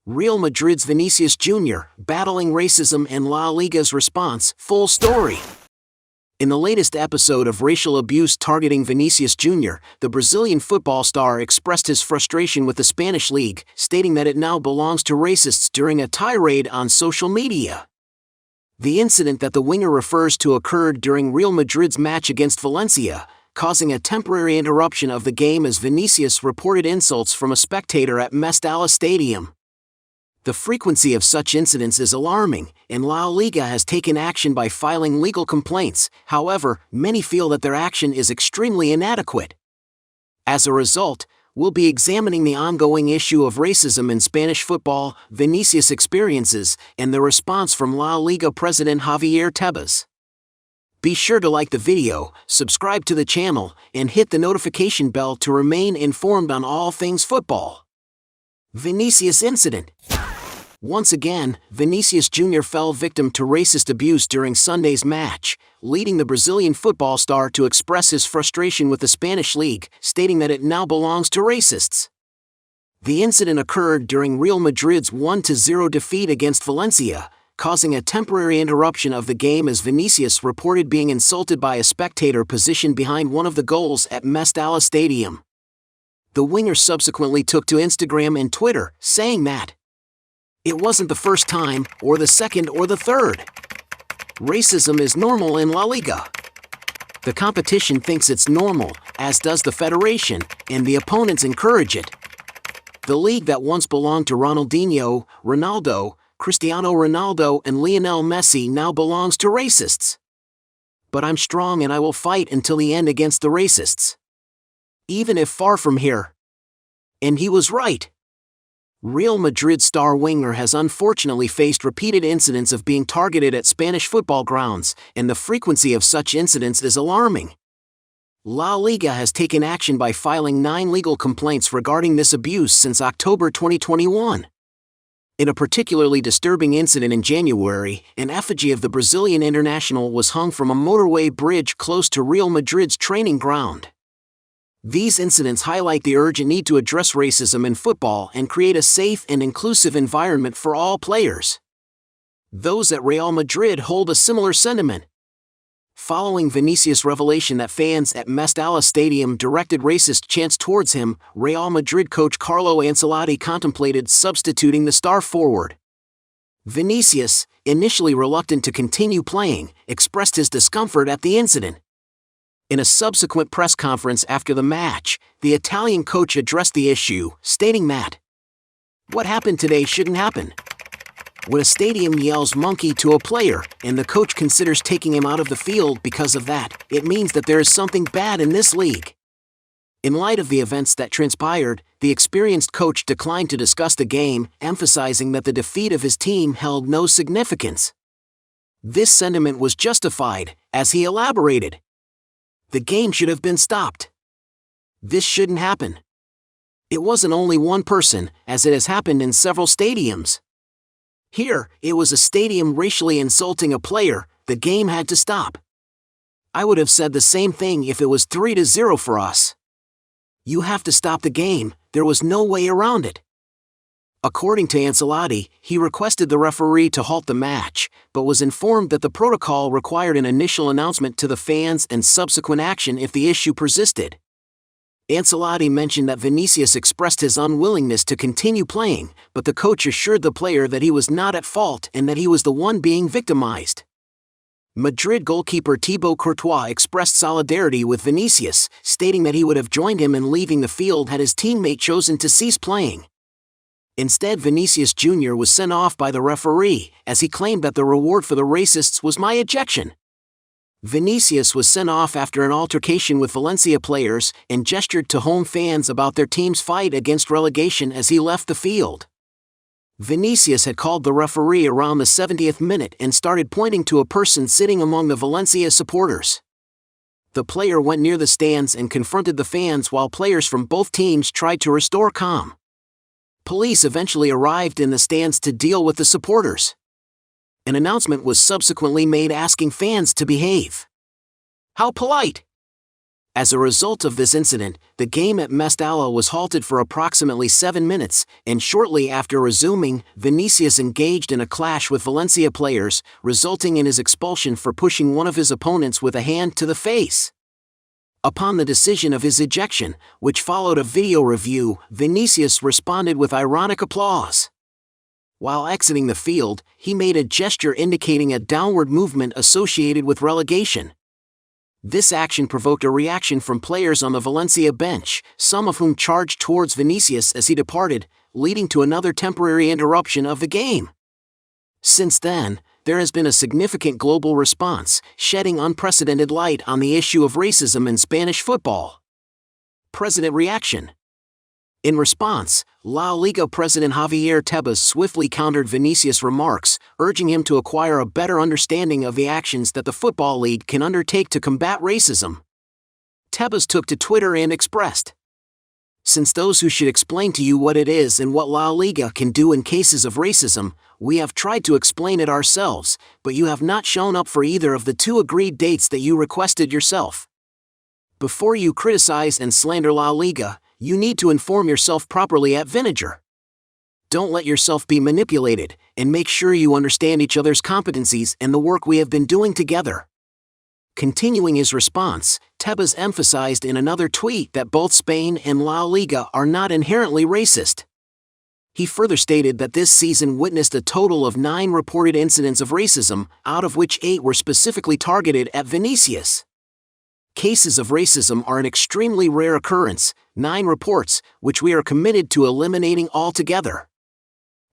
Real Madrid's Vinicius Jr. battling racism and La Liga's response, full story. In the latest episode of racial abuse targeting Vinicius Jr., the Brazilian football star expressed his frustration with the Spanish league, stating that it now belongs to racists during a tirade on social media. The incident that the winger refers to occurred during Real Madrid's match against Valencia, causing a temporary interruption of the game as Vinicius reported insults from a spectator at Mestalla Stadium. The frequency of such incidents is alarming, and La Liga has taken action by filing legal complaints. However, many feel that their action is extremely inadequate. As a result, we'll be examining the ongoing issue of racism in Spanish football, Vinicius' experiences, and the response from La Liga president Javier Tebas. Be sure to like the video, subscribe to the channel, and hit the notification bell to remain informed on all things football. Vinicius incident. Once again, Vinicius Jr. fell victim to racist abuse during Sunday's match, leading the Brazilian football star to express his frustration with the Spanish league, stating that it now belongs to racists. The incident occurred during Real Madrid's 1-0 defeat against Valencia, causing a temporary interruption of the game as Vinicius reported being insulted by a spectator positioned behind one of the goals at Mestalla Stadium. The winger subsequently took to Instagram and Twitter, saying that it wasn't the first time, or the second or the third. Racism is normal in La Liga. The competition thinks it's normal, as does the federation, and the opponents encourage it. The league that once belonged to Ronaldinho, Ronaldo, Cristiano Ronaldo and Lionel Messi now belongs to racists. But I'm strong and I will fight until the end against the racists. Even if far from here. And he was right. Real Madrid star winger has unfortunately faced repeated incidents of being targeted at Spanish football grounds, and the frequency of such incidents is alarming. La Liga has taken action by filing 9 legal complaints regarding this abuse since October 2021. In a particularly disturbing incident in January, an effigy of the Brazilian international was hung from a motorway bridge close to Real Madrid's training ground. These incidents highlight the urgent need to address racism in football and create a safe and inclusive environment for all players. Those at Real Madrid hold a similar sentiment. Following Vinicius' revelation that fans at Mestalla Stadium directed racist chants towards him, Real Madrid coach Carlo Ancelotti contemplated substituting the star forward. Vinicius, initially reluctant to continue playing, expressed his discomfort at the incident. In a subsequent press conference after the match, the Italian coach addressed the issue, stating that what happened today shouldn't happen. When a stadium yells monkey to a player, and the coach considers taking him out of the field because of that, it means that there is something bad in this league. In light of the events that transpired, the experienced coach declined to discuss the game, emphasizing that the defeat of his team held no significance. This sentiment was justified, as he elaborated. The game should have been stopped. This shouldn't happen. It wasn't only one person, as it has happened in several stadiums. Here, it was a stadium racially insulting a player. The game had to stop. I would have said the same thing if it was 3-0 for us. You have to stop the game, there was no way around it. According to Ancelotti, he requested the referee to halt the match, but was informed that the protocol required an initial announcement to the fans and subsequent action if the issue persisted. Ancelotti mentioned that Vinicius expressed his unwillingness to continue playing, but the coach assured the player that he was not at fault and that he was the one being victimized. Madrid goalkeeper Thibaut Courtois expressed solidarity with Vinicius, stating that he would have joined him in leaving the field had his teammate chosen to cease playing. Instead, Vinicius Jr. was sent off by the referee, as he claimed that the reward for the racists was my ejection. Vinicius was sent off after an altercation with Valencia players and gestured to home fans about their team's fight against relegation as he left the field. Vinicius had called the referee around the 70th minute and started pointing to a person sitting among the Valencia supporters. The player went near the stands and confronted the fans while players from both teams tried to restore calm. Police eventually arrived in the stands to deal with the supporters. An announcement was subsequently made asking fans to behave. How polite! As a result of this incident, the game at Mestalla was halted for approximately 7 minutes, and shortly after resuming, Vinicius engaged in a clash with Valencia players, resulting in his expulsion for pushing one of his opponents with a hand to the face. Upon the decision of his ejection, which followed a video review, Vinicius responded with ironic applause. While exiting the field, he made a gesture indicating a downward movement associated with relegation. This action provoked a reaction from players on the Valencia bench, some of whom charged towards Vinicius as he departed, leading to another temporary interruption of the game. Since then, there has been a significant global response, shedding unprecedented light on the issue of racism in Spanish football. President reaction. In response, La Liga President Javier Tebas swiftly countered Vinicius' remarks, urging him to acquire a better understanding of the actions that the Football League can undertake to combat racism. Tebas took to Twitter and expressed, "Since those who should explain to you what it is and what La Liga can do in cases of racism, we have tried to explain it ourselves, but you have not shown up for either of the two agreed dates that you requested yourself. Before you criticize and slander La Liga, you need to inform yourself properly at Vinegar. Don't let yourself be manipulated, and make sure you understand each other's competencies and the work we have been doing together." Continuing his response, Tebas emphasized in another tweet that both Spain and La Liga are not inherently racist. He further stated that this season witnessed a total of 9 reported incidents of racism, out of which 8 were specifically targeted at Vinicius. Cases of racism are an extremely rare occurrence, 9 reports, which we are committed to eliminating altogether.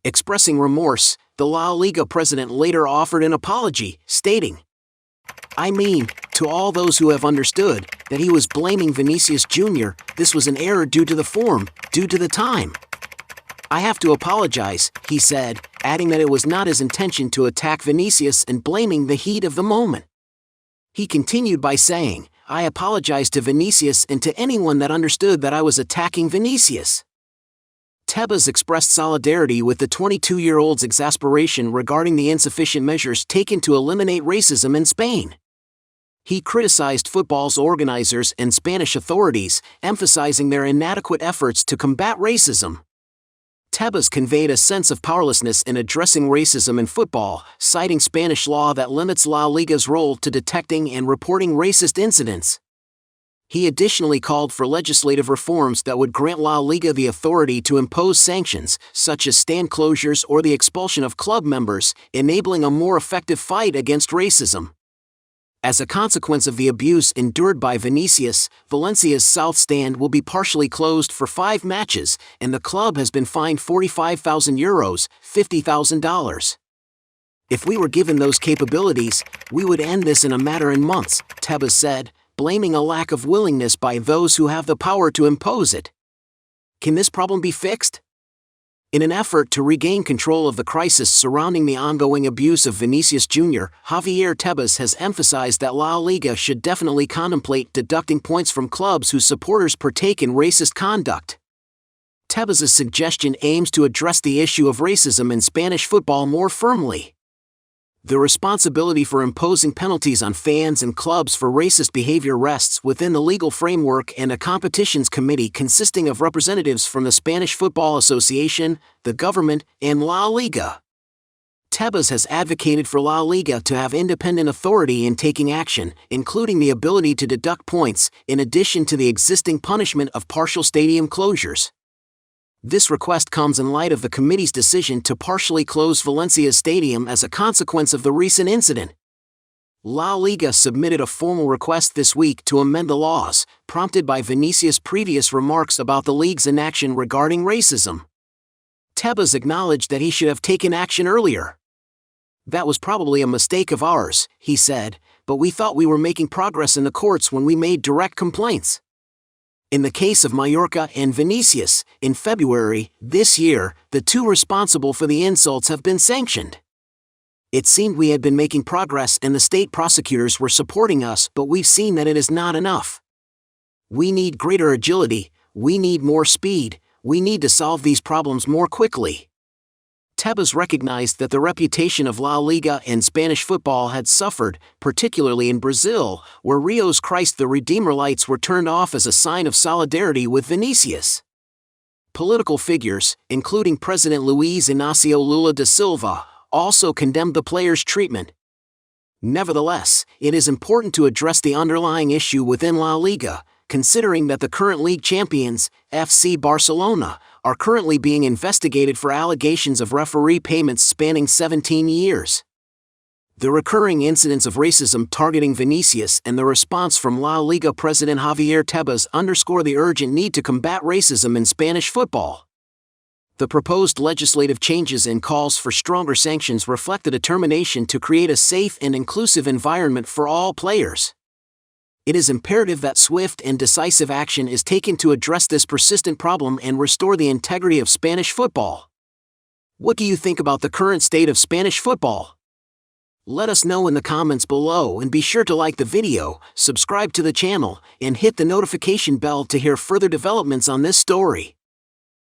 Expressing remorse, the La Liga president later offered an apology, stating, "I mean, to all those who have understood that he was blaming Vinicius Jr., this was an error due to the form, due to the time. I have to apologize," he said, adding that it was not his intention to attack Vinicius and blaming the heat of the moment. He continued by saying, "I apologize to Vinicius and to anyone that understood that I was attacking Vinicius." Tebas expressed solidarity with the 22-year-old's exasperation regarding the insufficient measures taken to eliminate racism in Spain. He criticized football's organizers and Spanish authorities, emphasizing their inadequate efforts to combat racism. Tebas conveyed a sense of powerlessness in addressing racism in football, citing Spanish law that limits La Liga's role to detecting and reporting racist incidents. He additionally called for legislative reforms that would grant La Liga the authority to impose sanctions, such as stand closures or the expulsion of club members, enabling a more effective fight against racism. As a consequence of the abuse endured by Vinicius, Valencia's south stand will be partially closed for 5 matches, and the club has been fined €45,000, $50,000. "If we were given those capabilities, we would end this in a matter of months," Tebas said, blaming a lack of willingness by those who have the power to impose it. Can this problem be fixed? In an effort to regain control of the crisis surrounding the ongoing abuse of Vinicius Jr., Javier Tebas has emphasized that La Liga should definitely contemplate deducting points from clubs whose supporters partake in racist conduct. Tebas' suggestion aims to address the issue of racism in Spanish football more firmly. The responsibility for imposing penalties on fans and clubs for racist behavior rests within the legal framework and a competitions committee consisting of representatives from the Spanish Football Association, the government, and La Liga. Tebas has advocated for La Liga to have independent authority in taking action, including the ability to deduct points, in addition to the existing punishment of partial stadium closures. This request comes in light of the committee's decision to partially close Valencia's stadium as a consequence of the recent incident. La Liga submitted a formal request this week to amend the laws, prompted by Vinicius' previous remarks about the league's inaction regarding racism. Tebas acknowledged that he should have taken action earlier. "That was probably a mistake of ours," he said, "but we thought we were making progress in the courts when we made direct complaints." In the case of Mallorca and Vinicius, in February this year, the 2 responsible for the insults have been sanctioned. It seemed we had been making progress and the state prosecutors were supporting us, but we've seen that it is not enough. We need greater agility, we need more speed, we need to solve these problems more quickly. Tebas recognized that the reputation of La Liga and Spanish football had suffered, particularly in Brazil, where Rio's Christ the Redeemer lights were turned off as a sign of solidarity with Vinicius. Political figures, including President Luiz Inácio Lula da Silva, also condemned the player's treatment. Nevertheless, it is important to address the underlying issue within La Liga, considering that the current league champions, FC Barcelona, are currently being investigated for allegations of referee payments spanning 17 years. The recurring incidents of racism targeting Vinicius and the response from La Liga President Javier Tebas underscore the urgent need to combat racism in Spanish football. The proposed legislative changes and calls for stronger sanctions reflect the determination to create a safe and inclusive environment for all players. It is imperative that swift and decisive action is taken to address this persistent problem and restore the integrity of Spanish football. What do you think about the current state of Spanish football? Let us know in the comments below, and be sure to like the video, subscribe to the channel, and hit the notification bell to hear further developments on this story.